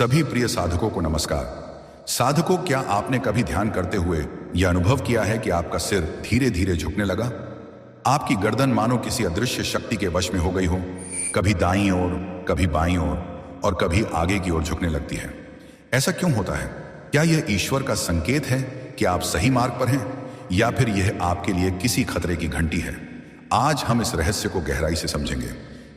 सभी प्रिय साधकों को नमस्कार। साधकों, क्या आपने कभी ध्यान करते हुए यह अनुभव किया है कि आपका सिर धीरे धीरे झुकने लगा? आपकी गर्दन मानो किसी अदृश्य शक्ति के वश में हो गई हो। कभी दाईं ओर, कभी बाईं ओर और कभी आगे की ओर झुकने लगती है। ऐसा क्यों होता है? क्या यह ईश्वर का संकेत है कि आप सही मार्ग पर हैं, या फिर यह आपके लिए किसी खतरे की घंटी है? आज हम इस रहस्य को गहराई से समझेंगे।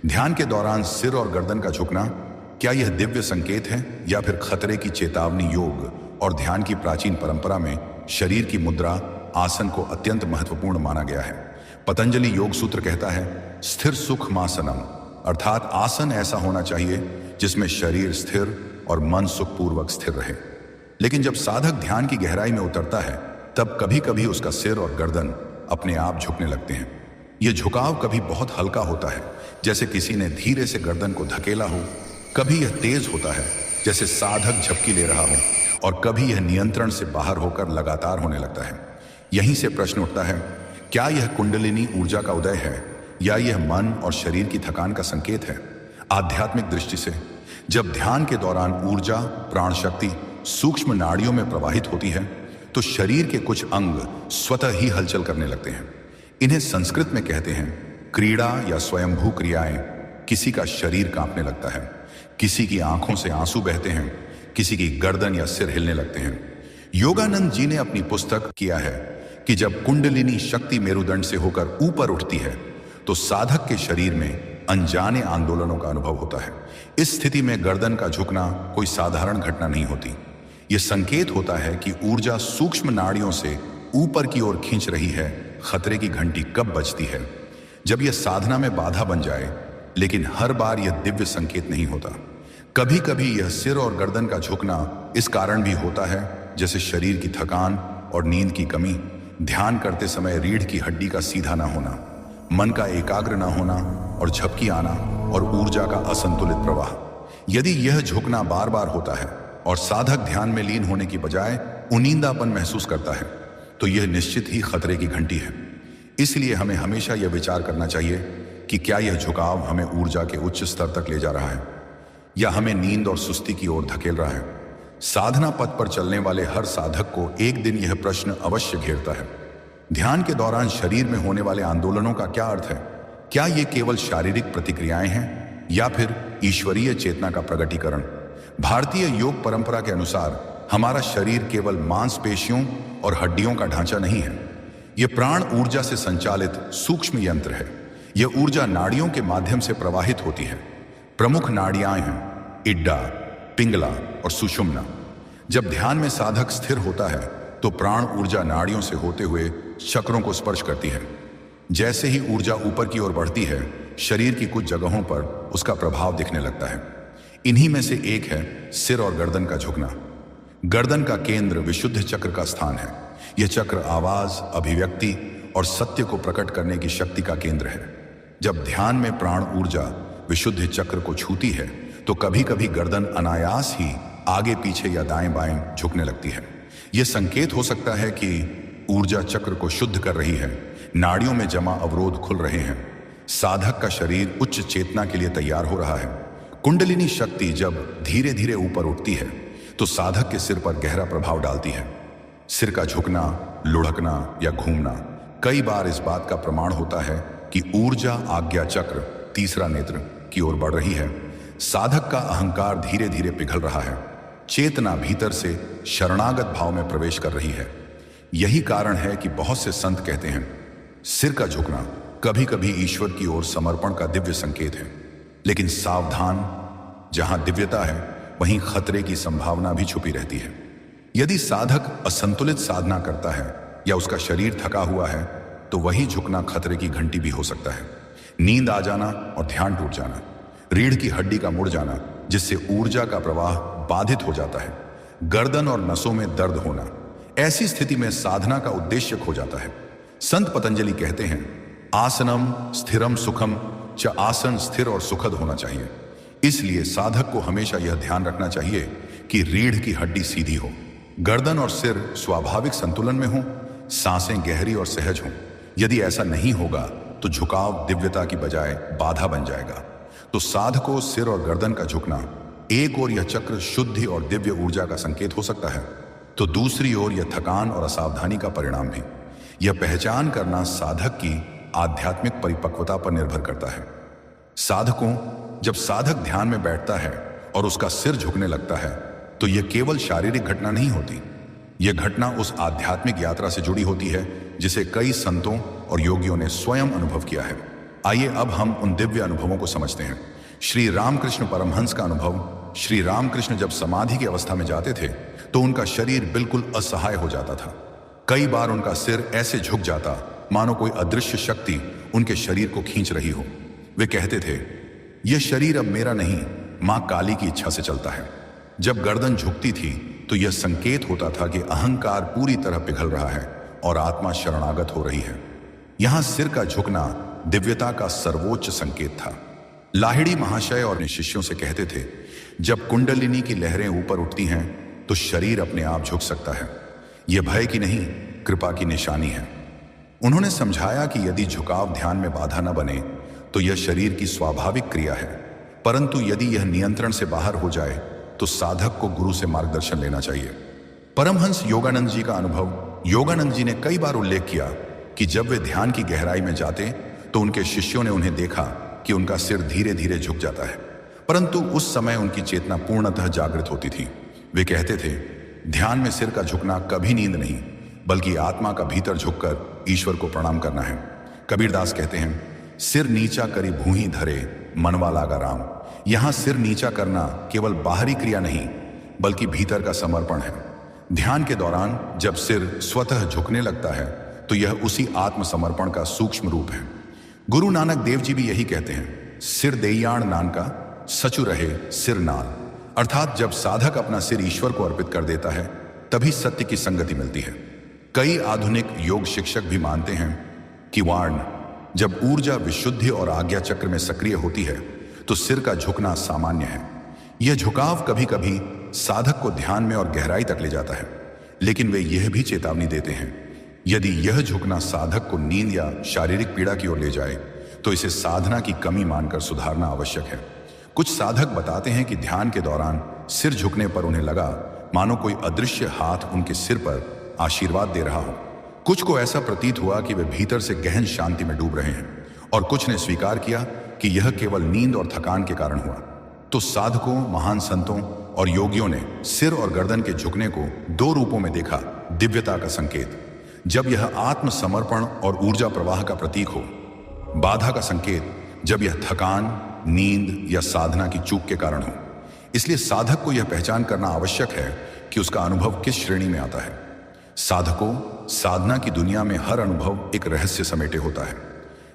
ध्यान के दौरान सिर और गर्दन का झुकना, क्या यह दिव्य संकेत है या फिर खतरे की चेतावनी? योग और ध्यान की प्राचीन परंपरा में शरीर की मुद्रा, आसन को अत्यंत महत्वपूर्ण माना गया है। पतंजलि योग सूत्र कहता है, स्थिर सुखमासनम, अर्थात आसन ऐसा होना चाहिए जिसमें शरीर स्थिर और मन सुखपूर्वक स्थिर रहे। लेकिन जब साधक ध्यान की गहराई में उतरता है, तब कभी कभी उसका सिर और गर्दन अपने आप झुकने लगते हैं। यह झुकाव कभी बहुत हल्का होता है, जैसे किसी ने धीरे से गर्दन को धकेला हो। कभी यह तेज होता है, जैसे साधक झपकी ले रहा हो, और कभी यह नियंत्रण से बाहर होकर लगातार होने लगता है। यहीं से प्रश्न उठता है, क्या यह कुंडलिनी ऊर्जा का उदय है, या यह मन और शरीर की थकान का संकेत है? आध्यात्मिक दृष्टि से, जब ध्यान के दौरान ऊर्जा, प्राण शक्ति सूक्ष्म नाड़ियों में प्रवाहित होती है, तो शरीर के कुछ अंग स्वतः ही हलचल करने लगते हैं। इन्हें संस्कृत में कहते हैं क्रीड़ा या स्वयंभू क्रियाएं। किसी का शरीर कांपने लगता है, किसी की आंखों से आंसू बहते हैं, किसी की गर्दन या सिर हिलने लगते हैं। योगानंद जी ने अपनी पुस्तक किया है कि जब कुंडलिनी शक्ति मेरुदंड से होकर ऊपर उठती है, तो साधक के शरीर में अनजाने आंदोलनों का अनुभव होता है। इस स्थिति में गर्दन का झुकना कोई साधारण घटना नहीं होती। यह संकेत होता है कि ऊर्जा सूक्ष्म नाड़ियों से ऊपर की ओर खींच रही है। खतरे की घंटी कब बजती है? जब यह साधना में बाधा बन जाए। लेकिन हर बार यह दिव्य संकेत नहीं होता। कभी कभी यह सिर और गर्दन का झुकना इस कारण भी होता है, जैसे शरीर की थकान और नींद की कमी, ध्यान करते समय रीढ़ की हड्डी का सीधा ना होना, मन का एकाग्र ना होना और झपकी आना, और ऊर्जा का असंतुलित प्रवाह। यदि यह झुकना बार बार होता है और साधक ध्यान में लीन होने की बजाय उनींदापन महसूस करता है, तो यह निश्चित ही खतरे की घंटी है। इसलिए हमें हमेशा यह विचार करना चाहिए कि क्या यह झुकाव हमें ऊर्जा के उच्च स्तर तक ले जा रहा है, या हमें नींद और सुस्ती की ओर धकेल रहा है। साधना पथ पर चलने वाले हर साधक को एक दिन यह प्रश्न अवश्य घेरता है, ध्यान के दौरान शरीर में होने वाले आंदोलनों का क्या अर्थ है? क्या ये केवल शारीरिक प्रतिक्रियाएं हैं, या फिर ईश्वरीय चेतना का प्रगटीकरण? भारतीय योग परंपरा के अनुसार हमारा शरीर केवल मांसपेशियों और हड्डियों का ढांचा नहीं है। यह प्राण ऊर्जा से संचालित सूक्ष्म यंत्र है। यह ऊर्जा नाड़ियों के माध्यम से प्रवाहित होती है। प्रमुख नाड़ियां हैं इड्डा, पिंगला और सुषुम्ना। जब ध्यान में साधक स्थिर होता है, तो प्राण ऊर्जा नाड़ियों से होते हुए चक्रों को स्पर्श करती है। जैसे ही ऊर्जा ऊपर की ओर बढ़ती है, शरीर की कुछ जगहों पर उसका प्रभाव दिखने लगता है। इन्हीं में से एक है सिर और गर्दन का झुकना। गर्दन का केंद्र विशुद्ध चक्र का स्थान है। यह चक्र आवाज, अभिव्यक्ति और सत्य को प्रकट करने की शक्ति का केंद्र है। जब ध्यान में प्राण ऊर्जा विशुद्ध चक्र को छूती है, तो कभी कभी गर्दन अनायास ही आगे पीछे या दाएं बाएं झुकने लगती है। यह संकेत हो सकता है कि ऊर्जा चक्र को शुद्ध कर रही है, नाड़ियों में जमा अवरोध खुल रहे हैं, साधक का शरीर उच्च चेतना के लिए तैयार हो रहा है। कुंडलिनी शक्ति जब धीरे धीरे ऊपर उठती है, तो साधक के सिर पर गहरा प्रभाव डालती है। सिर का झुकना, लुढ़कना या घूमना कई बार इस बात का प्रमाण होता है कि ऊर्जा आज्ञा चक्र, तीसरा नेत्र, की ओर बढ़ रही है। साधक का अहंकार धीरे धीरे पिघल रहा है। चेतना भीतर से शरणागत भाव में प्रवेश कर रही है। यही कारण है कि बहुत से संत कहते हैं, सिर का झुकना कभी कभी ईश्वर की ओर समर्पण का दिव्य संकेत है। लेकिन सावधान, जहां दिव्यता है, वहीं खतरे की संभावना भी छुपी रहती है। यदि साधक असंतुलित साधना करता है या उसका शरीर थका हुआ है, तो वही झुकना खतरे की घंटी भी हो सकता है। नींद आ जाना और ध्यान टूट जाना, रीढ़ की हड्डी का मुड़ जाना, जिससे ऊर्जा का प्रवाह बाधित हो जाता है, गर्दन और नसों में दर्द होना, ऐसी स्थिति में साधना का उद्देश्य खो जाता है। संत पतंजलि कहते हैं, आसनम स्थिरम सुखम च, आसन स्थिर और सुखद होना चाहिए। इसलिए साधक को हमेशा यह ध्यान रखना चाहिए कि रीढ़ की हड्डी सीधी हो, गर्दन और सिर स्वाभाविक संतुलन में हो, सांसें गहरी और सहज हों। यदि ऐसा नहीं होगा, तो झुकाव दिव्यता की बजाय बाधा बन जाएगा। तो साधकों, सिर और गर्दन का झुकना एक ओर यह चक्र शुद्धि और दिव्य ऊर्जा का संकेत हो सकता है, तो दूसरी ओर यह थकान और असावधानी का परिणाम भी। यह पहचान करना साधक की आध्यात्मिक परिपक्वता पर निर्भर करता है। जब साधक ध्यान में बैठता है और उसका सिर झुकने लगता है, तो यह केवल शारीरिक घटना नहीं होती। यह घटना उस आध्यात्मिक यात्रा से जुड़ी होती है जिसे कई संतों और योगियों ने स्वयं अनुभव किया है। आइए अब हम उन दिव्य अनुभवों को समझते हैं। श्री रामकृष्ण परमहंस का अनुभव। श्री रामकृष्ण जब समाधि की अवस्था में जाते थे तो उनका शरीर बिल्कुल असहाय हो जाता था। कई बार उनका सिर ऐसे झुक जाता मानो कोई अदृश्य शक्ति उनके शरीर को खींच रही हो। वे कहते थे, यह शरीर अब मेरा नहीं, मां काली की इच्छा से चलता है। जब गर्दन झुकती थी तो यह संकेत होता था कि अहंकार पूरी तरह पिघल रहा है और आत्मा शरणागत हो रही है। यहां सिर का झुकना दिव्यता का सर्वोच्च संकेत था। लाहिड़ी महाशय और अपने शिष्यों से कहते थे, जब कुंडलिनी की लहरें ऊपर उठती हैं तो शरीर अपने आप झुक सकता है। यह भय की नहीं, कृपा की निशानी है। उन्होंने समझाया कि यदि झुकाव ध्यान में बाधा न बने तो यह शरीर की स्वाभाविक क्रिया है, परंतु यदि यह नियंत्रण से बाहर हो जाए तो साधक को गुरु से मार्गदर्शन लेना चाहिए। परमहंस योगानंद जी का अनुभव। योगानंद जी ने कई बार उल्लेख किया कि जब वे ध्यान की गहराई में जाते तो उनके शिष्यों ने उन्हें देखा कि उनका सिर धीरे धीरे झुक जाता है, परंतु उस समय उनकी चेतना पूर्णतः जागृत होती थी। वे कहते थे, ध्यान में सिर का झुकना कभी नींद नहीं, बल्कि आत्मा का भीतर झुककर ईश्वर को प्रणाम करना है। कबीरदास कहते हैं, सिर नीचा करी भूही धरे, मनवा लागा राम। यहां सिर नीचा करना केवल बाहरी क्रिया नहीं, बल्कि भीतर का समर्पण है। ध्यान के दौरान जब सिर स्वतः झुकने लगता है तो यह उसी आत्मसमर्पण का सूक्ष्म रूप है। गुरु नानक देव जी भी यही कहते हैं, सिर देयाण नानका सचु रहे सिर नाल। अर्थात जब साधक अपना सिर ईश्वर को अर्पित कर देता है तभी सत्य की संगति मिलती है। कई आधुनिक योग शिक्षक भी मानते हैं कि वार्ण, जब ऊर्जा विशुद्धि और आज्ञा चक्र में सक्रिय होती है तो सिर का झुकना सामान्य है। यह झुकाव कभी कभी साधक को ध्यान में और गहराई तक ले जाता है, लेकिन वे यह भी चेतावनी देते हैं, यदि यह झुकना साधक को नींद या शारीरिक पीड़ा की ओर ले जाए तो इसे साधना की कमी मानकर सुधारना आवश्यक है। कुछ साधक बताते हैं कि ध्यान के दौरान सिर झुकने पर उन्हें लगा मानो कोई अदृश्य हाथ उनके सिर पर आशीर्वाद दे रहा हो। कुछ को ऐसा प्रतीत हुआ कि वे भीतर से गहन शांति में डूब रहे हैं, और कुछ ने स्वीकार किया कि यह केवल नींद और थकान के कारण हुआ। तो साधकों, महान संतों और योगियों ने सिर और गर्दन के झुकने को दो रूपों में देखा। दिव्यता का संकेत, जब यह आत्मसमर्पण और ऊर्जा प्रवाह का प्रतीक हो। बाधा का संकेत, जब यह थकान, नींद या साधना की चूक के कारण हो। इसलिए साधक को यह पहचान करना आवश्यक है कि उसका अनुभव किस श्रेणी में आता है। साधकों, साधना की दुनिया में हर अनुभव एक रहस्य समेटे होता है।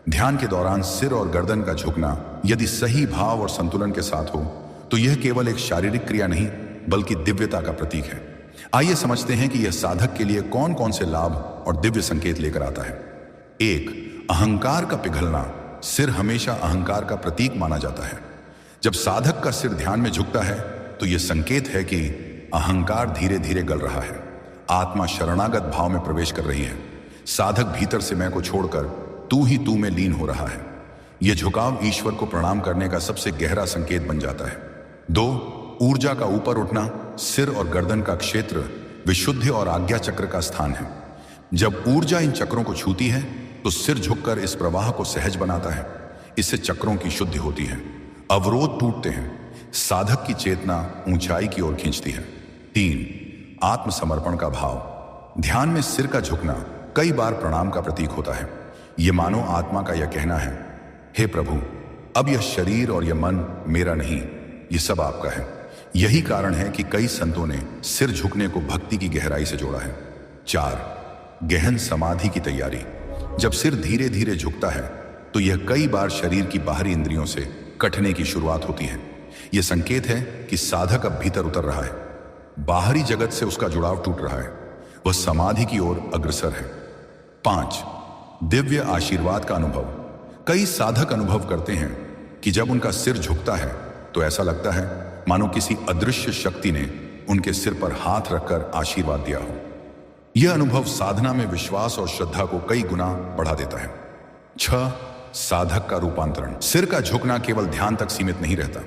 ध्यान के दौरान सिर और गर्दन का झुकना यदि सही भाव और संतुलन के साथ हो तो यह केवल एक शारीरिक क्रिया नहीं, बल्कि दिव्यता का प्रतीक है। आइए समझते हैं कि यह साधक के लिए कौन कौन से लाभ और दिव्य संकेत लेकर आता है। 1. अहंकार का पिघलना। सिर हमेशा अहंकार का प्रतीक माना जाता है। जब साधक का सिर ध्यान में झुकता है तो यह संकेत है कि अहंकार धीरे धीरे गल रहा है, आत्मा शरणागत भाव में प्रवेश कर रही है। साधक भीतर से मैं को छोड़कर तू ही तू में लीन हो रहा है। यह झुकाव ईश्वर को प्रणाम करने का सबसे गहरा संकेत बन जाता है। 2. ऊर्जा का ऊपर उठना। सिर और गर्दन का क्षेत्र विशुद्धि और आज्ञा चक्र का स्थान है। जब ऊर्जा इन चक्रों को छूती है तो सिर झुककर इस प्रवाह को सहज बनाता है। इससे चक्रों की शुद्धि होती है, अवरोध टूटते हैं, साधक की चेतना ऊंचाई की ओर खींचती है। 3. आत्मसमर्पण का भाव। ध्यान में सिर का झुकना कई बार प्रणाम का प्रतीक होता है। यह मानो आत्मा का यह कहना है, हे प्रभु, अब यह शरीर और यह मन मेरा नहीं, यह सब आपका है। यही कारण है कि कई संतों ने सिर झुकने को भक्ति की गहराई से जोड़ा है। 4. गहन समाधि की तैयारी। जब सिर धीरे धीरे झुकता है तो यह कई बार शरीर की बाहरी इंद्रियों से कटने की शुरुआत होती है। यह संकेत है कि साधक अब भीतर उतर रहा है, बाहरी जगत से उसका जुड़ाव टूट रहा है, वह समाधि की ओर अग्रसर है। 5. दिव्य आशीर्वाद का अनुभव। कई साधक अनुभव करते हैं कि जब उनका सिर झुकता है तो ऐसा लगता है मानो किसी अदृश्य शक्ति ने उनके सिर पर हाथ रखकर आशीर्वाद दिया हो। यह अनुभव साधना में विश्वास और श्रद्धा को कई गुना बढ़ा देता है। 6. साधक का रूपांतरण। सिर का झुकना केवल ध्यान तक सीमित नहीं रहता,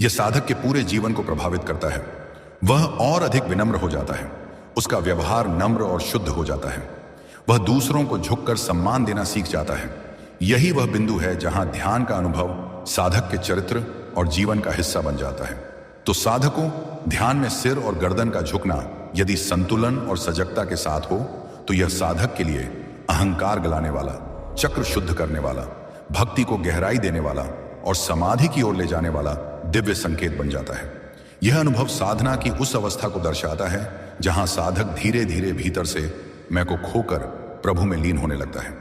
यह साधक के पूरे जीवन को प्रभावित करता है। वह और अधिक विनम्र हो जाता है, उसका व्यवहार नम्र और शुद्ध हो जाता है, वह दूसरों को झुककर सम्मान देना सीख जाता है। यही वह बिंदु है जहां ध्यान का अनुभव साधक के चरित्र और जीवन का हिस्सा बन जाता है। तो साधकों, ध्यान में सिर और गर्दन का झुकना यदि संतुलन और सजगता के साथ हो तो यह साधक के लिए अहंकार गलाने वाला, चक्र शुद्ध करने वाला, भक्ति को गहराई देने वाला और समाधि की ओर ले जाने वाला दिव्य संकेत बन जाता है। यह अनुभव साधना की उस अवस्था को दर्शाता है जहां साधक धीरे धीरे भीतर से मैं को खोकर प्रभु में लीन होने लगता है।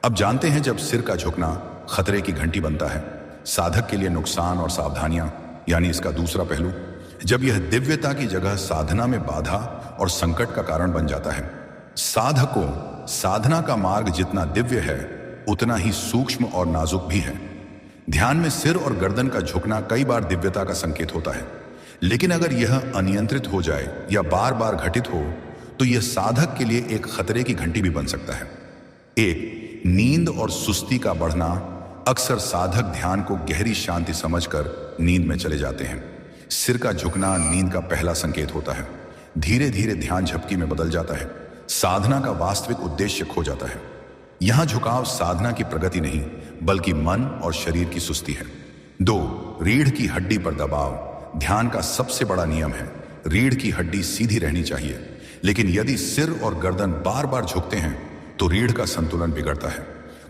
अब जानते हैं, जब सिर का झुकना खतरे की घंटी बनता है, साधक के लिए नुकसान और सावधानियां, यानी इसका दूसरा पहलू, जब यह दिव्यता की जगह साधना में बाधा और संकट का कारण बन जाता है। साधकों, साधना का मार्ग जितना दिव्य है उतना ही सूक्ष्म और नाजुक भी है। ध्यान में सिर और गर्दन का झुकना कई बार दिव्यता का संकेत होता है, लेकिन अगर यह अनियंत्रित हो जाए या बार बार घटित हो तो यह साधक के लिए एक खतरे की घंटी भी बन सकता है। एक, नींद और सुस्ती का बढ़ना। अक्सर साधक ध्यान को गहरी शांति समझकर नींद में चले जाते हैं। सिर का झुकना नींद का पहला संकेत होता है। धीरे धीरे ध्यान झपकी में बदल जाता है, साधना का वास्तविक उद्देश्य खो जाता है। यहां झुकाव साधना की प्रगति नहीं बल्कि मन और शरीर की सुस्ती है। 2, रीढ़ की हड्डी पर दबाव। ध्यान का सबसे बड़ा नियम है, रीढ़ की हड्डी सीधी रहनी चाहिए, लेकिन यदि सिर और गर्दन बार बार झुकते हैं तो रीढ़ का संतुलन बिगड़ता है,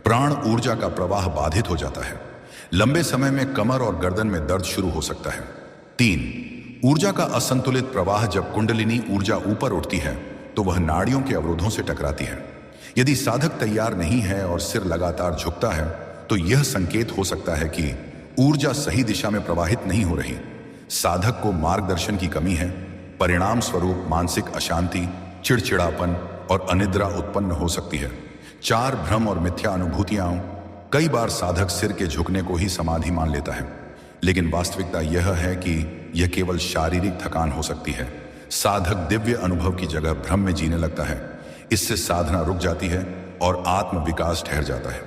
प्राण ऊर्जा का प्रवाह बाधित हो जाता है। लंबे समय में कमर और गर्दन में दर्द शुरू हो सकता है। 3, ऊर्जा का असंतुलित प्रवाह। जब कुंडलिनी ऊर्जा ऊपर उठती है तो वह नाड़ियों के अवरोधों से टकराती है। यदि साधक तैयार नहीं है और सिर लगातार झुकता है तो यह संकेत हो सकता है कि ऊर्जा सही दिशा में प्रवाहित नहीं हो रही। साधक को मार्गदर्शन की कमी है, परिणाम स्वरूप मानसिक अशांति, चिड़चिड़ापन और अनिद्रा उत्पन्न हो सकती है। 4, भ्रम और मिथ्या अनुभूतियां। कई बार साधक सिर के झुकने को ही समाधि मान लेता है, लेकिन वास्तविकता यह है कि यह केवल शारीरिक थकान हो सकती है। साधक दिव्य अनुभव की जगह भ्रम में जीने लगता है, इससे साधना रुक जाती है और आत्म विकास ठहर जाता है।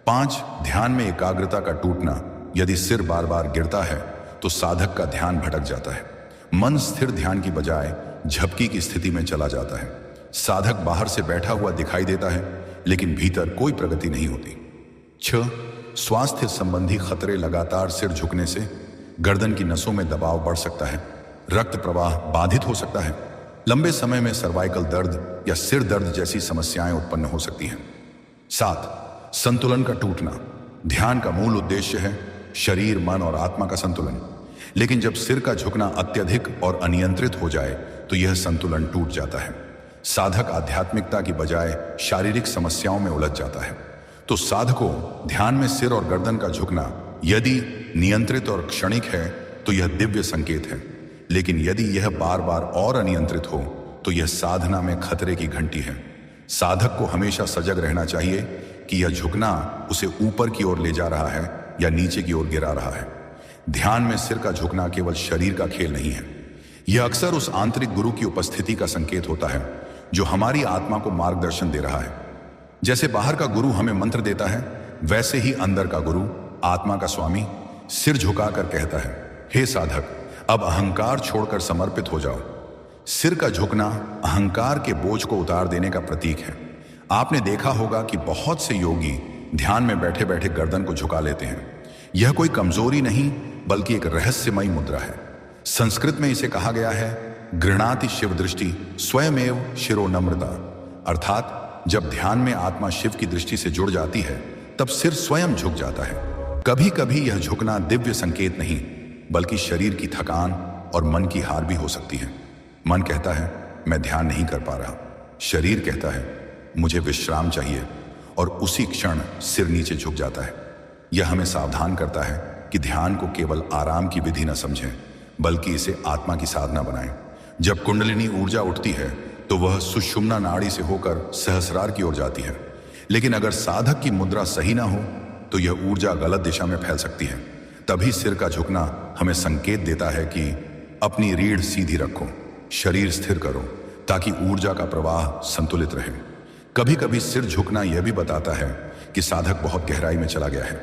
5, ध्यान में एकाग्रता का टूटना। यदि सिर बार बार गिरता है तो साधक का ध्यान भटक जाता है, मन स्थिर ध्यान की बजाय झपकी की स्थिति में चला जाता है। साधक बाहर से बैठा हुआ दिखाई देता है लेकिन भीतर कोई प्रगति नहीं होती। 6, स्वास्थ्य संबंधी खतरे। लगातार सिर झुकने से गर्दन की नसों में दबाव बढ़ सकता है, रक्त प्रवाह बाधित हो सकता है, लंबे समय में सर्वाइकल दर्द या सिर दर्द जैसी समस्याएं उत्पन्न हो सकती हैं। 7, संतुलन का टूटना। ध्यान का मूल उद्देश्य है शरीर, मन और आत्मा का संतुलन, लेकिन जब सिर का झुकना अत्यधिक और अनियंत्रित हो जाए तो यह संतुलन टूट जाता है। साधक आध्यात्मिकता की बजाय शारीरिक समस्याओं में उलझ जाता है। तो साधकों, ध्यान में सिर और गर्दन का झुकना यदि नियंत्रित और क्षणिक है तो यह दिव्य संकेत है, लेकिन यदि यह बार बार और अनियंत्रित हो तो यह साधना में खतरे की घंटी है। साधक को हमेशा सजग रहना चाहिए कि यह झुकना उसे ऊपर की ओर ले जा रहा है या नीचे की ओर गिरा रहा है। ध्यान में सिर का झुकना केवल शरीर का खेल नहीं है, यह अक्सर उस आंतरिक गुरु की उपस्थिति का संकेत होता है जो हमारी आत्मा को मार्गदर्शन दे रहा है। जैसे बाहर का गुरु हमें मंत्र देता है, वैसे ही अंदर का गुरु, आत्मा का स्वामी, सिर झुकाकर कहता है, हे साधक, अब अहंकार छोड़कर समर्पित हो जाओ। सिर का झुकना अहंकार के बोझ को उतार देने का प्रतीक है। आपने देखा होगा कि बहुत से योगी ध्यान में बैठे बैठे गर्दन को झुका लेते हैं। यह कोई कमजोरी नहीं बल्कि एक रहस्यमयी मुद्रा है। संस्कृत में इसे कहा गया है गृह्णाति शिव दृष्टि स्वयमेव शिरो नम्रता, अर्थात जब ध्यान में आत्मा शिव की दृष्टि से जुड़ जाती है तब सिर स्वयं झुक जाता है। कभी कभी यह झुकना दिव्य संकेत नहीं बल्कि शरीर की थकान और मन की हार भी हो सकती है। मन कहता है मैं ध्यान नहीं कर पा रहा, शरीर कहता है मुझे विश्राम चाहिए, और उसी क्षण सिर नीचे झुक जाता है। यह हमें सावधान करता है कि ध्यान को केवल आराम की विधि न समझें बल्कि इसे आत्मा की साधना बनाएं। जब कुंडलिनी ऊर्जा उठती है तो वह सुषुम्ना नाड़ी से होकर सहस्रार की ओर जाती है, लेकिन अगर साधक की मुद्रा सही ना हो तो यह ऊर्जा गलत दिशा में फैल सकती है। तभी सिर का झुकना हमें संकेत देता है कि अपनी रीढ़ सीधी रखो, शरीर स्थिर करो ताकि ऊर्जा का प्रवाह संतुलित रहे। कभी कभी सिर झुकना यह भी बताता है कि साधक बहुत गहराई में चला गया है,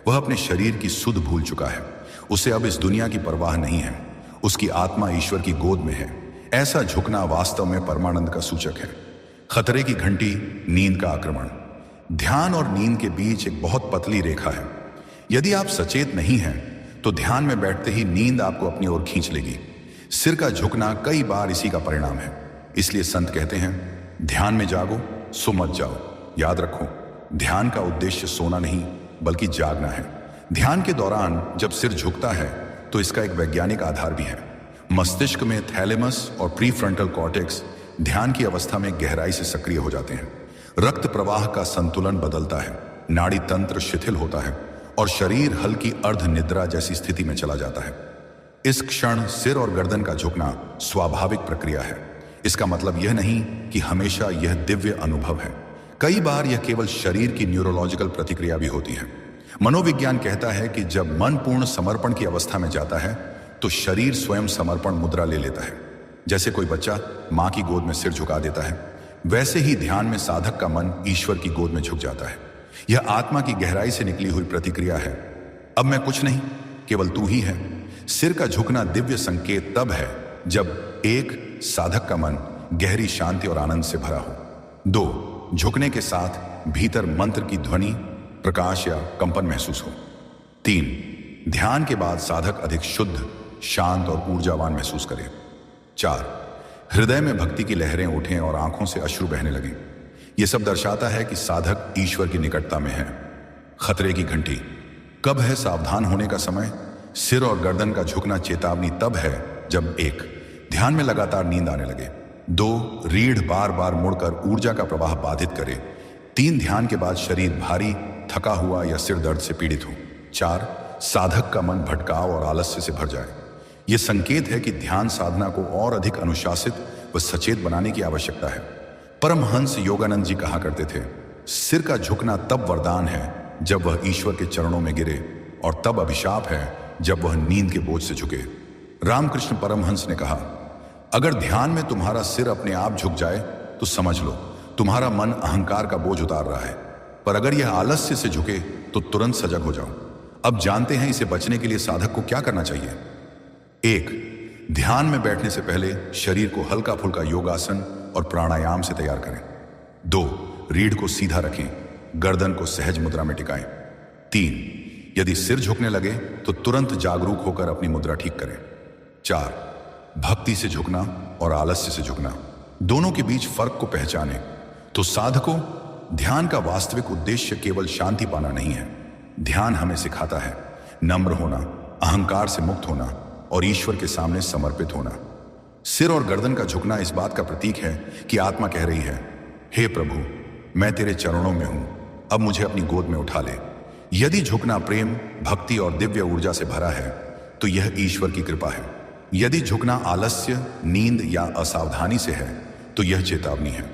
वह अपने शरीर की सुध भूल चुका है। उसे अब इस दुनिया की परवाह नहीं है। उसकी आत्मा ईश्वर की गोद में है। ऐसा झुकना वास्तव में परमानंद का सूचक है। खतरे की घंटी, नींद का आक्रमण। ध्यान और नींद के बीच एक बहुत पतली रेखा है। यदि आप सचेत नहीं हैं तो ध्यान में बैठते ही नींद आपको अपनी ओर खींच लेगी। सिर का झुकना कई बार इसी का परिणाम है। इसलिए संत कहते हैं, ध्यान में जागो, सो मत जाओ। याद रखो, ध्यान का उद्देश्य सोना नहीं बल्कि जागना है। ध्यान के दौरान जब सिर झुकता है तो इसका एक वैज्ञानिक आधार भी है। मस्तिष्क में थैलेमस और प्रीफ्रंटल कॉर्टेक्स ध्यान की अवस्था में गहराई से सक्रिय हो जाते हैं। रक्त प्रवाह का संतुलन बदलता है, नाड़ी तंत्र शिथिल होता है और शरीर हल्की अर्ध निद्रा जैसी स्थिति में चला जाता है। इस क्षण सिर और गर्दन का झुकना स्वाभाविक प्रक्रिया है। इसका मतलब यह नहीं कि हमेशा यह दिव्य अनुभव है। कई बार यह केवल शरीर की न्यूरोलॉजिकल प्रतिक्रिया भी होती है। मनोविज्ञान कहता है कि जब मन पूर्ण समर्पण की अवस्था में जाता है तो शरीर स्वयं समर्पण मुद्रा ले लेता है। जैसे कोई बच्चा मां की गोद में सिर झुका देता है, वैसे ही ध्यान में साधक का मन ईश्वर की गोद में झुक जाता है। यह आत्मा की गहराई से निकली हुई प्रतिक्रिया है। अब मैं कुछ नहीं, केवल तू ही है। सिर का झुकना दिव्य संकेत तब है जब एक, साधक का मन गहरी शांति और आनंद से भरा हो। 2, झुकने के साथ भीतर मंत्र की ध्वनि, प्रकाश या कंपन महसूस हो। 3, ध्यान के बाद साधक अधिक शुद्ध, शांत और ऊर्जावान महसूस करे। 4, हृदय में भक्ति की लहरें उठें और आंखों से अश्रु बहने लगें। यह सब दर्शाता है कि साधक ईश्वर की निकटता में है। खतरे की घंटी। कब है सावधान होने का समय? सिर और गर्दन का झुकना चेतावनी तब है जब 1, ध्यान में लगातार नींद आने लगे। 2, रीढ़ बार बार मुड़कर ऊर्जा का प्रवाह बाधित करे। 3, ध्यान के बाद शरीर भारी, थका हुआ या सिर दर्द से पीड़ित हो। 4, साधक का मन भटकाव और आलस्य से भर जाए। यह संकेत है कि ध्यान साधना को और अधिक अनुशासित व सचेत बनाने की आवश्यकता है। परमहंस योगानंद जी कहा करते थे, सिर का झुकना तब वरदान है जब वह ईश्वर के चरणों में गिरे और तब अभिशाप है जब वह नींद के बोझ से झुके। रामकृष्ण परमहंस ने कहा, अगर ध्यान में तुम्हारा सिर अपने आप झुक जाए तो समझ लो तुम्हारा मन अहंकार का बोझ उतार रहा है, पर अगर यह आलस्य से झुके तो तुरंत सजग हो जाओ। अब जानते हैं इसे बचने के लिए साधक को क्या करना चाहिए। 1, ध्यान में बैठने से पहले शरीर को हल्का फुल्का योगासन और प्राणायाम से तैयार करें। 2, रीढ़ को सीधा रखें, गर्दन को सहज मुद्रा में टिकाएं। 3, यदि सिर झुकने लगे तो तुरंत जागरूक होकर अपनी मुद्रा ठीक करें। 4, भक्ति से झुकना और आलस्य से झुकना, दोनों के बीच फर्क को पहचानें। तो साधकों, ध्यान का वास्तविक उद्देश्य केवल शांति पाना नहीं है। ध्यान हमें सिखाता है नम्र होना, अहंकार से मुक्त होना और ईश्वर के सामने समर्पित होना। सिर और गर्दन का झुकना इस बात का प्रतीक है कि आत्मा कह रही है, हे प्रभु, मैं तेरे चरणों में हूं, अब मुझे अपनी गोद में उठा ले। यदि झुकना प्रेम, भक्ति और दिव्य ऊर्जा से भरा है तो यह ईश्वर की कृपा है। यदि झुकना आलस्य, नींद या असावधानी से है तो यह चेतावनी है।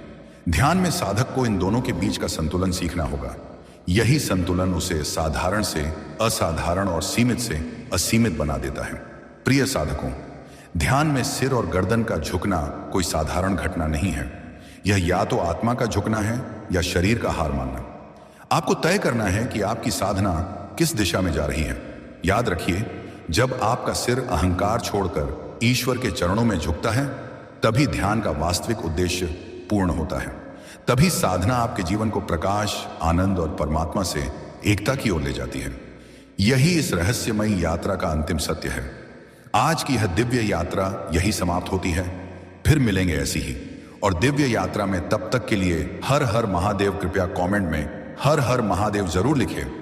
ध्यान में साधक को इन दोनों के बीच का संतुलन सीखना होगा। यही संतुलन उसे साधारण से असाधारण और सीमित से असीमित बना देता है। प्रिय साधकों, ध्यान में सिर और गर्दन का झुकना कोई साधारण घटना नहीं है। यह या तो आत्मा का झुकना है या शरीर का हार मानना। आपको तय करना है कि आपकी साधना किस दिशा में जा रही है। याद रखिए, जब आपका सिर अहंकार छोड़कर ईश्वर के चरणों में झुकता है तभी ध्यान का वास्तविक उद्देश्य पूर्ण होता है। तभी साधना आपके जीवन को प्रकाश, आनंद और परमात्मा से एकता की ओर ले जाती है। यही इस रहस्यमयी यात्रा का अंतिम सत्य है। आज की यह दिव्य यात्रा यही समाप्त होती है, फिर मिलेंगे ऐसी ही और दिव्य यात्रा में। तब तक के लिए हर हर महादेव। कृपया कमेंट में हर हर महादेव जरूर लिखें।